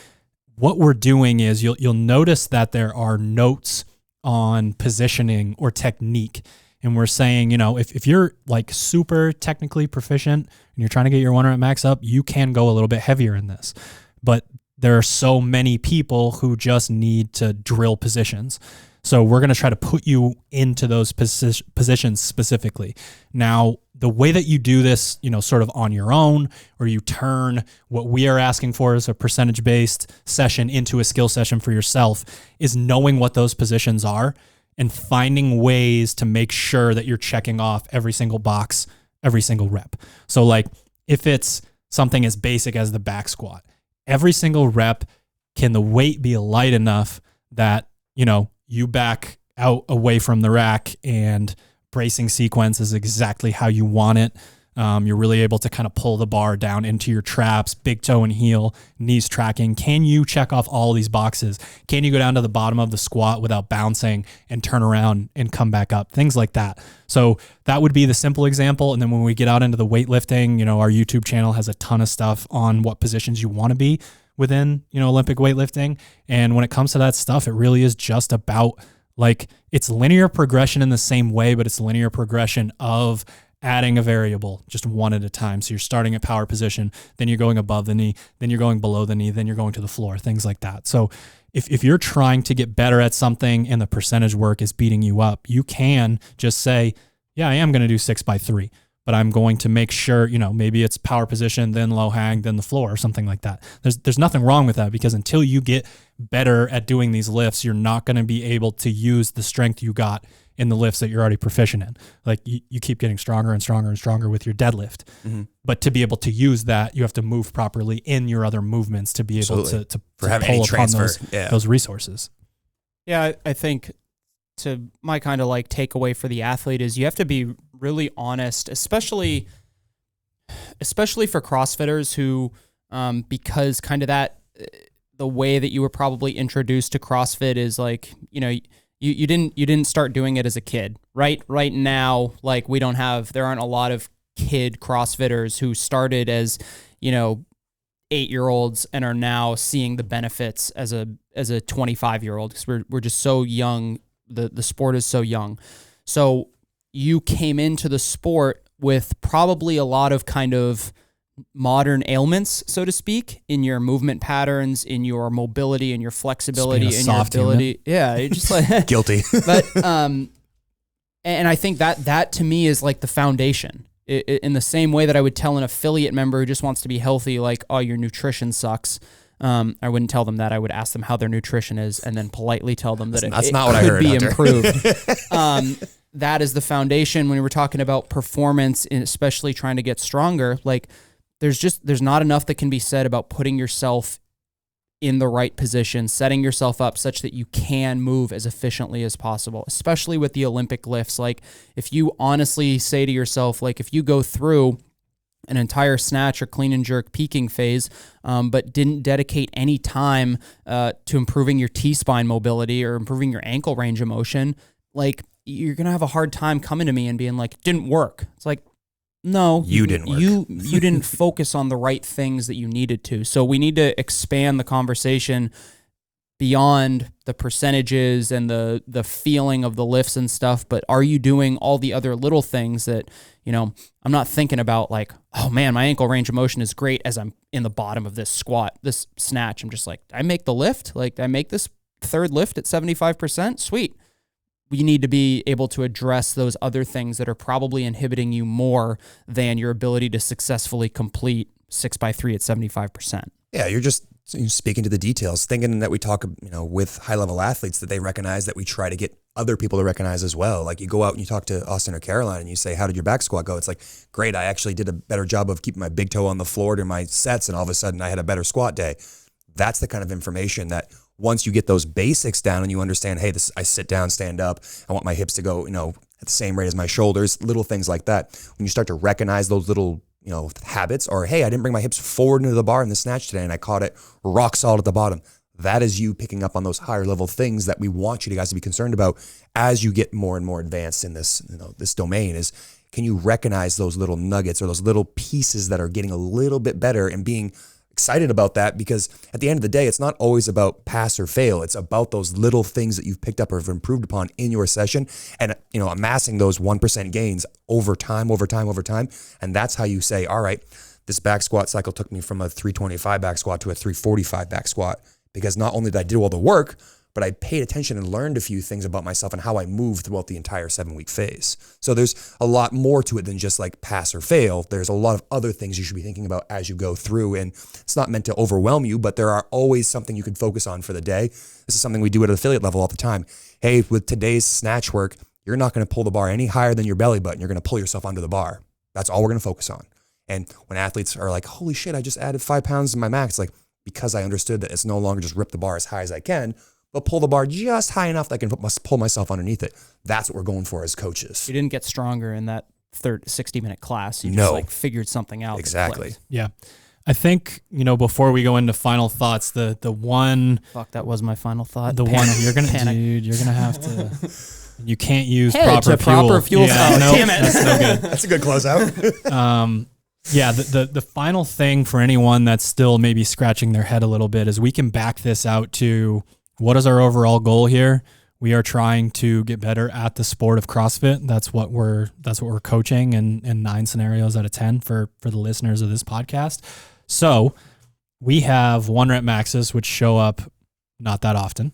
what we're doing is you'll notice that there are notes on positioning or technique and we're saying, if you're like super technically proficient and you're trying to get your 1 rep max up, you can go a little bit heavier in this. But there are so many people who just need to drill positions. So we're going to try to put you into those positions specifically. Now, the way that you do this, sort of on your own, or you turn what we are asking for as a percentage-based session into a skill session for yourself, is knowing what those positions are and finding ways to make sure that you're checking off every single box, every single rep. So like if it's something as basic as the back squat, every single rep, can the weight be light enough that, you back out away from the rack and bracing sequence is exactly how you want it. You're really able to kind of pull the bar down into your traps, big toe and heel, knees tracking. Can you check off all these boxes? Can you go down to the bottom of the squat without bouncing and turn around and come back up? Things like that. So that would be the simple example. And then when we get out into the weightlifting, our YouTube channel has a ton of stuff on what positions you want to be within, Olympic weightlifting. And when it comes to that stuff, it really is just about like, it's linear progression in the same way, but it's linear progression of adding a variable just one at a time. So you're starting at power position, then you're going above the knee, then you're going below the knee, then you're going to the floor, things like that. So if you're trying to get better at something and the percentage work is beating you up, you can just say, yeah, I am going to do 6x3, but I'm going to make sure, maybe it's power position, then low hang, then the floor or something like that. There's nothing wrong with that, because until you get better at doing these lifts, you're not going to be able to use the strength you got in the lifts that you're already proficient in. Like you keep getting stronger and stronger and stronger with your deadlift. Mm-hmm. But to be able to use that, you have to move properly in your other movements to be able to pull upon those resources. Yeah, I think to my kind of like takeaway for the athlete is you have to be really honest, especially for CrossFitters who, because kind of that, the way that you were probably introduced to CrossFit is like, you didn't start doing it as a kid, right? Right now, like there aren't a lot of kid CrossFitters who started as, 8-year-olds and are now seeing the benefits as a 25-year-old, because we're just so young. The sport is so young. So you came into the sport with probably a lot of kind of modern ailments, so to speak, in your movement patterns, in your mobility, in your flexibility, in your ability. Human. Yeah, you're just like guilty. But and I think that to me is like the foundation. In the same way that I would tell an affiliate member who just wants to be healthy, like, oh, your nutrition sucks. I wouldn't tell them that. I would ask them how their nutrition is and then politely tell them that it could be improved. That is the foundation when we were talking about performance, and especially trying to get stronger. Like there's not enough that can be said about putting yourself in the right position, setting yourself up such that you can move as efficiently as possible, especially with the Olympic lifts. Like if you honestly say to yourself, like if you go through an entire snatch or clean and jerk peaking phase, but didn't dedicate any time to improving your T-spine mobility or improving your ankle range of motion, like you're going to have a hard time coming to me and being like, it didn't work. It's like, no, you didn't work. You didn't focus on the right things that you needed to. So we need to expand the conversation beyond the percentages and the feeling of the lifts and stuff, but are you doing all the other little things that, I'm not thinking about like, oh man, my ankle range of motion is great as I'm in the bottom of this squat, this snatch. I'm just like, I make the lift, like I make this third lift at 75%, sweet. We need to be able to address those other things that are probably inhibiting you more than your ability to successfully complete 6x3 at 75%. Yeah, you're just speaking to the details, thinking that we talk, with high-level athletes, that they recognize that we try to get other people to recognize as well. Like you go out and you talk to Austin or Caroline and you say, how did your back squat go? It's like, great, I actually did a better job of keeping my big toe on the floor during my sets, and all of a sudden I had a better squat day. That's the kind of information that once you get those basics down and you understand, hey, I sit down, stand up, I want my hips to go, at the same rate as my shoulders, little things like that. When you start to recognize those little, habits, or, hey, I didn't bring my hips forward into the bar in the snatch today and I caught it rock solid at the bottom. That is you picking up on those higher level things that we want you guys to be concerned about as you get more and more advanced in this, this domain is, can you recognize those little nuggets or those little pieces that are getting a little bit better and being excited about that because at the end of the day, it's not always about pass or fail. It's about those little things that you've picked up or have improved upon in your session and, amassing those 1% gains over time. And that's how you say, all right, this back squat cycle took me from a 325 back squat to a 345 back squat because not only did I do all the work, but I paid attention and learned a few things about myself and how I moved throughout the entire 7-week phase. So there's a lot more to it than just like pass or fail. There's a lot of other things you should be thinking about as you go through. And it's not meant to overwhelm you, but there are always something you can focus on for the day. This is something we do at affiliate level all the time. Hey, with today's snatch work, you're not going to pull the bar any higher than your belly button. You're going to pull yourself under the bar. That's all we're going to focus on. And when athletes are like, holy shit, I just added 5 pounds to my max, like, because I understood that it's no longer just rip the bar as high as I can, but pull the bar just high enough that I can pull myself underneath it. That's what we're going for as coaches. You didn't get stronger in that 60-minute class. You just figured something out. Exactly. Yeah. I think, before we go into final thoughts, the one... Fuck, that was my final thought. The one you're going to... Dude, you're going to have to... You can't use proper fuel. Yeah, damn it. That's no good. That's a good closeout. Yeah, the final thing for anyone that's still maybe scratching their head a little bit is we can back this out to what is our overall goal here? We are trying to get better at the sport of CrossFit. That's what we're coaching in 9 scenarios out of 10 for the listeners of this podcast. So we have 1 rep maxes, which show up not that often.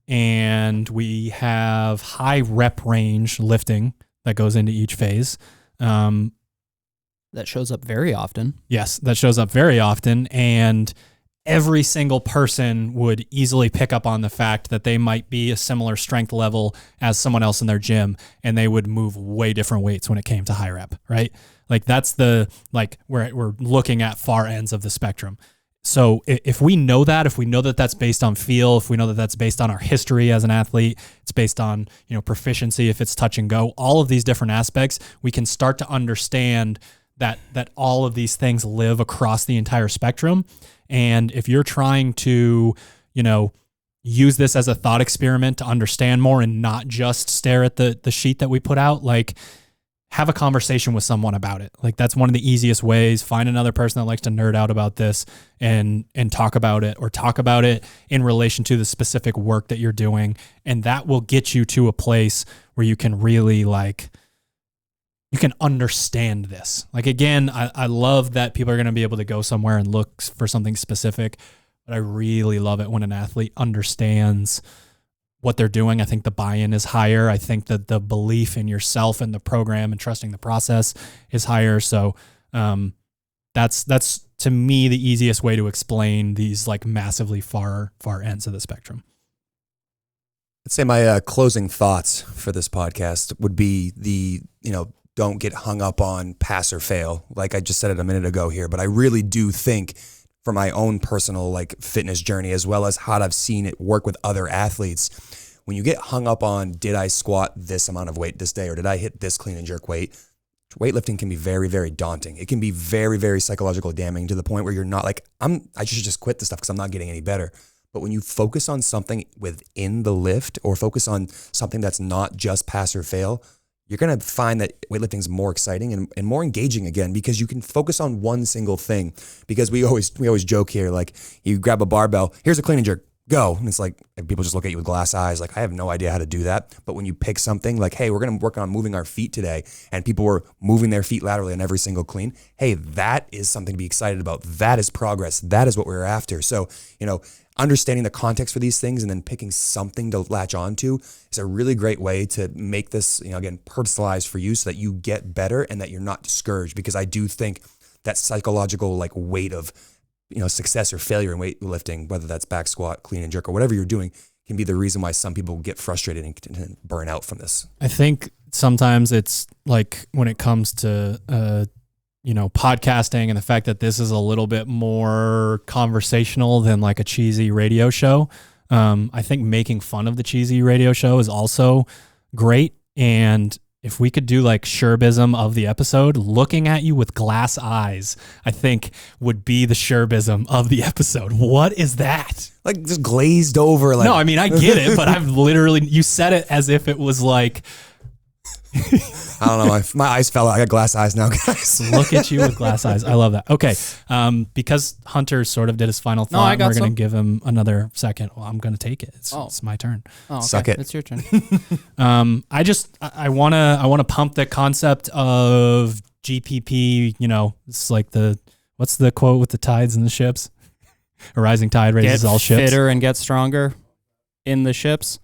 And we have high rep range lifting that goes into each phase. That shows up very often. Yes, that shows up very often. And every single person would easily pick up on the fact that they might be a similar strength level as someone else in their gym, and they would move way different weights when it came to high rep, right? Like that's we're looking at far ends of the spectrum. So if we know that that's based on feel, if we know that that's based on our history as an athlete, it's based on, proficiency, if it's touch and go, all of these different aspects, we can start to understand that all of these things live across the entire spectrum. And if you're trying to, use this as a thought experiment to understand more and not just stare at the sheet that we put out, like have a conversation with someone about it. Like that's one of the easiest ways. Find another person that likes to nerd out about this and talk about it, or talk about it in relation to the specific work that you're doing. And that will get you to a place where you can really you can understand this. Like, again, I love that people are going to be able to go somewhere and look for something specific, but I really love it when an athlete understands what they're doing. I think the buy-in is higher. I think that the belief in yourself and the program and trusting the process is higher. So that's to me the easiest way to explain these like massively far ends of the spectrum. I'd say my closing thoughts for this podcast would be don't get hung up on pass or fail. Like I just said it a minute ago here, but I really do think for my own personal fitness journey, as well as how I've seen it work with other athletes, when you get hung up on, did I squat this amount of weight this day, or did I hit this clean and jerk weight? Weightlifting can be very, very daunting. It can be very, very psychologically damaging to the point where you're not like, I should just quit this stuff because I'm not getting any better. But when you focus on something within the lift, or focus on something that's not just pass or fail, you're going to find that weightlifting is more exciting and more engaging again, because you can focus on one single thing. Because we always joke here, like you grab a barbell, here's a clean and jerk, go. And it's like, people just look at you with glass eyes. Like, I have no idea how to do that. But when you pick something like, hey, we're going to work on moving our feet today, and people were moving their feet laterally on every single clean. Hey, that is something to be excited about. That is progress. That is what we're after. So, understanding the context for these things and then picking something to latch onto is a really great way to make this, again, personalized for you so that you get better and that you're not discouraged. Because I do think that psychological weight of, success or failure in weightlifting, whether that's back squat, clean and jerk, or whatever you're doing, can be the reason why some people get frustrated and burn out from this. I think sometimes it's like when it comes to, podcasting and the fact that this is a little bit more conversational than like a cheesy radio show. I think making fun of the cheesy radio show is also great. And if we could do like Sherbism of the episode, looking at you with glass eyes, I think would be the Sherbism of the episode. What is that? Like just glazed over. No, I mean, I get it, but I've literally, you said it as if it was like, I don't know. My eyes fell out. I got glass eyes now, guys. Look at you with glass eyes. I love that. Okay. Because Hunter sort of did his final thought, we're going to give him another second. Well, I'm going to take it. It's my turn. Oh, okay. Suck it. It's your turn. I want to pump the concept of GPP. It's like what's the quote with the tides and the ships? A rising tide raises all ships. Get fitter and get stronger in the ships.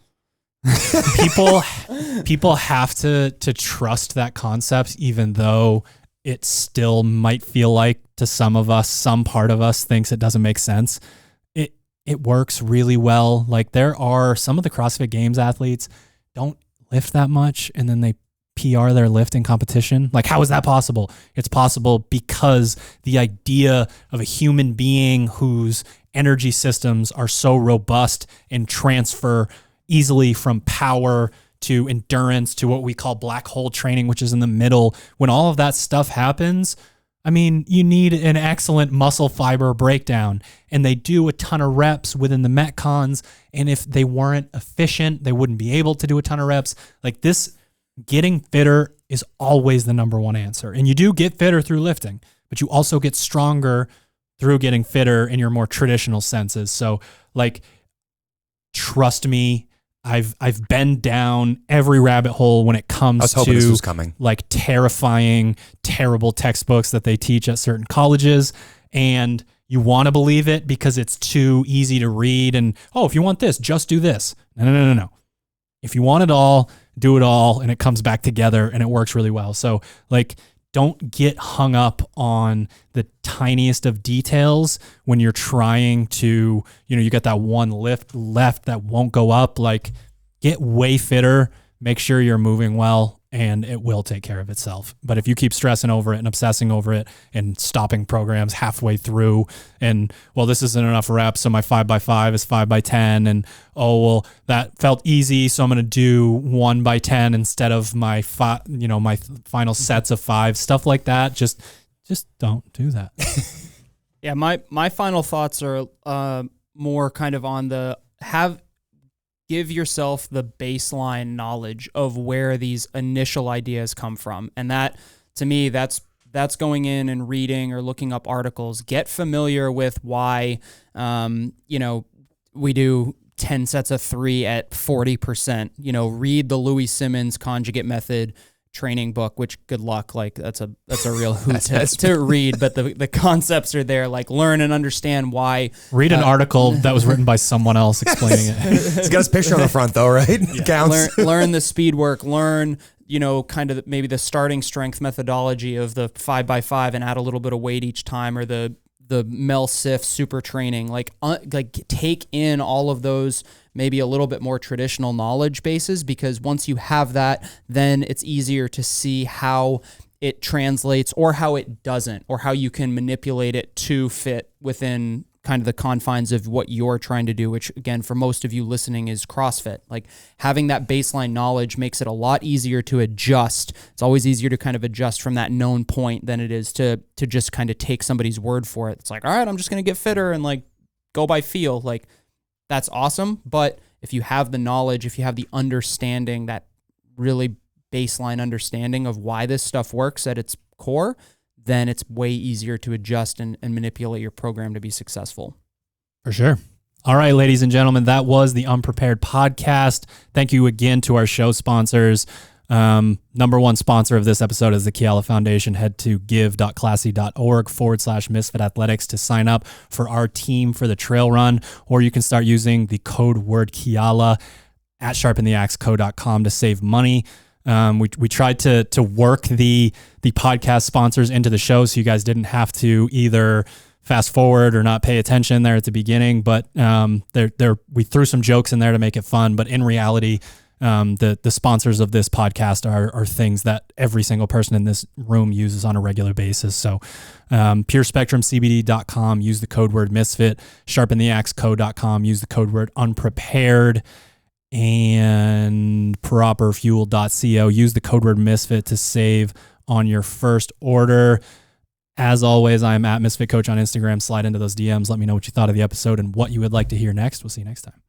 People have to trust that concept, even though it still might feel like to some part of us thinks it doesn't make sense. It works really well. Like, there are some of the CrossFit Games athletes don't lift that much, and then they PR their lifting competition. Like, how is that possible? It's possible because the idea of a human being whose energy systems are so robust and transfer easily from power to endurance to what we call black hole training, which is in the middle. When all of that stuff happens, I mean, you need an excellent muscle fiber breakdown, and they do a ton of reps within the Metcons. And if they weren't efficient, they wouldn't be able to do a ton of reps. Like this, getting fitter is always the number one answer. And you do get fitter through lifting, but you also get stronger through getting fitter in your more traditional senses. So like, trust me, I've been down every rabbit hole when it comes to this was coming. Like terrifying, terrible textbooks that they teach at certain colleges. And you want to believe it because it's too easy to read. And, if you want this, just do this. No. If you want it all, do it all. And it comes back together and it works really well. So like, don't get hung up on the tiniest of details when you're trying to, you got that one lift left that won't go up. Like, get way fitter, make sure you're moving well, and it will take care of itself. But if you keep stressing over it and obsessing over it and stopping programs halfway through and, this isn't enough reps, so my 5x5 is 5x10, and that felt easy, so I'm going to do 1x10 instead of my my final sets of 5, stuff like that. Just don't do that. Yeah, my final thoughts are more kind of on give yourself the baseline knowledge of where these initial ideas come from. And that, to me, that's going in and reading or looking up articles. Get familiar with why, we do 10 sets of 3 at 40%. Read the Louis Simmons conjugate method training book, which good luck. Like that's a real hoot to read, but the concepts are there. Like, learn and understand why. Read an article that was written by someone else explaining it. It's got his picture on the front though, right? Yeah. Counts. Learn the speed work, learn, kind of maybe the starting strength methodology of the 5x5 and add a little bit of weight each time, or the Mel Sif super training. Like take in all of those, maybe a little bit more traditional knowledge bases, because once you have that, then it's easier to see how it translates or how it doesn't, or how you can manipulate it to fit within kind of the confines of what you're trying to do, which again, for most of you listening, is CrossFit. Like, having that baseline knowledge makes it a lot easier to adjust. It's always easier to kind of adjust from that known point than it is to just kind of take somebody's word for it. It's like, all right, I'm just going to get fitter and like go by feel. Like, that's awesome. But if you have the knowledge, if you have the understanding, that really baseline understanding of why this stuff works at its core, then it's way easier to adjust and manipulate your program to be successful. For sure. All right, ladies and gentlemen, that was the Unprepared Podcast. Thank you again to our show sponsors. Number one sponsor of this episode is the Kiala Foundation. Head to give.classy.org/Misfit Athletics to sign up for our team for the trail run, or you can start using the code word Kiala at sharpentheaxeco.com to save money. We tried to work the podcast sponsors into the show so you guys didn't have to either fast forward or not pay attention there at the beginning, but we threw some jokes in there to make it fun. But in reality, the sponsors of this podcast are things that every single person in this room uses on a regular basis. So PureSpectrumCBD.com, use the code word Misfit, SharpenTheAxeCo.com, use the code word Unprepared, and ProperFuel.co, use the code word Misfit to save on your first order. As always, I'm at Misfit Coach on Instagram. Slide into those DMs. Let me know what you thought of the episode and what you would like to hear next. We'll see you next time.